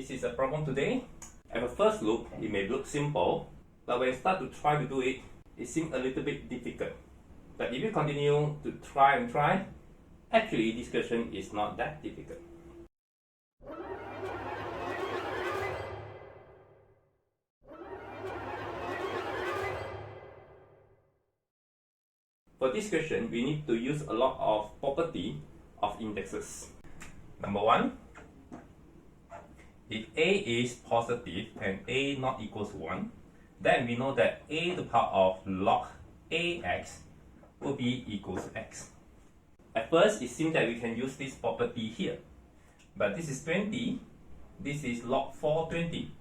This is a problem today. At the first look, it may look simple, but when you start to try to do it, it seems a little bit difficult. But if you continue to try and try, actually this question is not that difficult. For this question, we need to use a lot of property of indexes. Number one, if a is positive and a not equals to 1, then we know that a to the power of log ax will be equal to x. At first, it seems that we can use this property here. But this is 20, this is log 420,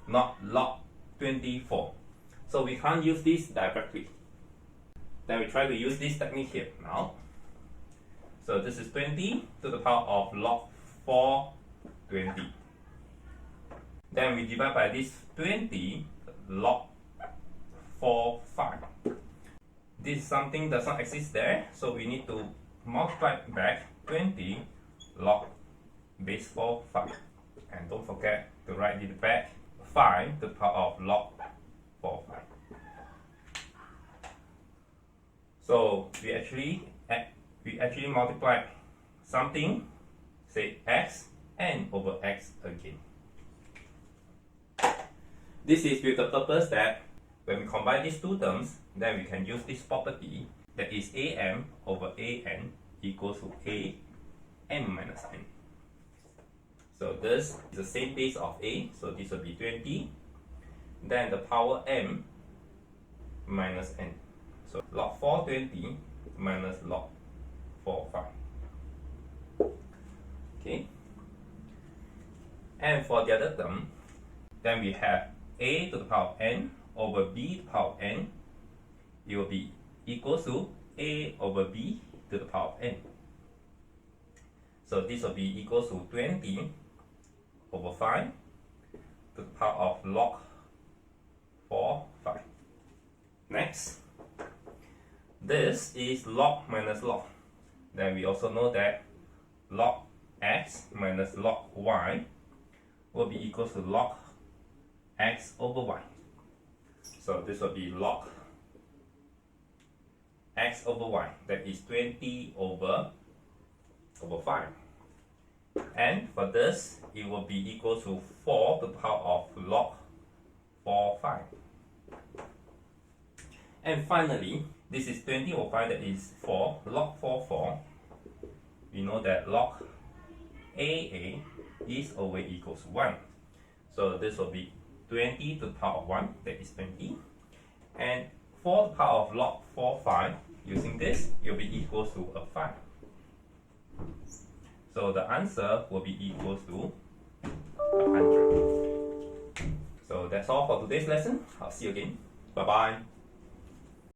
not log 24. So we can't use this directly. Then we try to use this technique here now. So this is 20 to the power of log 420. Then we divide by this 20 log 45. This is something does not exist there, so we need to multiply back 20 log base 45. And don't forget to write it back 5 to the power of log 45. So we actually multiply something, say x, and over x again. This is with the purpose that when we combine these two terms, then we can use this property that is am over an equals to am minus n. So this is the same base of a, so this will be 20. Then the power m minus n. So log 420 minus log 45. Okay. And for the other term, then we have a to the power of n over b to the power of n. It will be equal to a over b to the power of n. So this will be equal to 20 over 5 to the power of log 45. Next, this is log minus log. Then we also know that log x minus log y will be equal to log x over y. So this will be log x over y. That is 20 over 5. And for this, it will be equal to 4 to the power of log 45. And finally, this is 20 over 5, that is 4, log 4. We know that log AA is always equals to 1. So this will be 20 to the power of 1, that is 20. And 4 to the power of log 45, using this, it will be equals to a 5. So the answer will be equals to 100. So that's all for today's lesson. I'll see you again. Bye bye.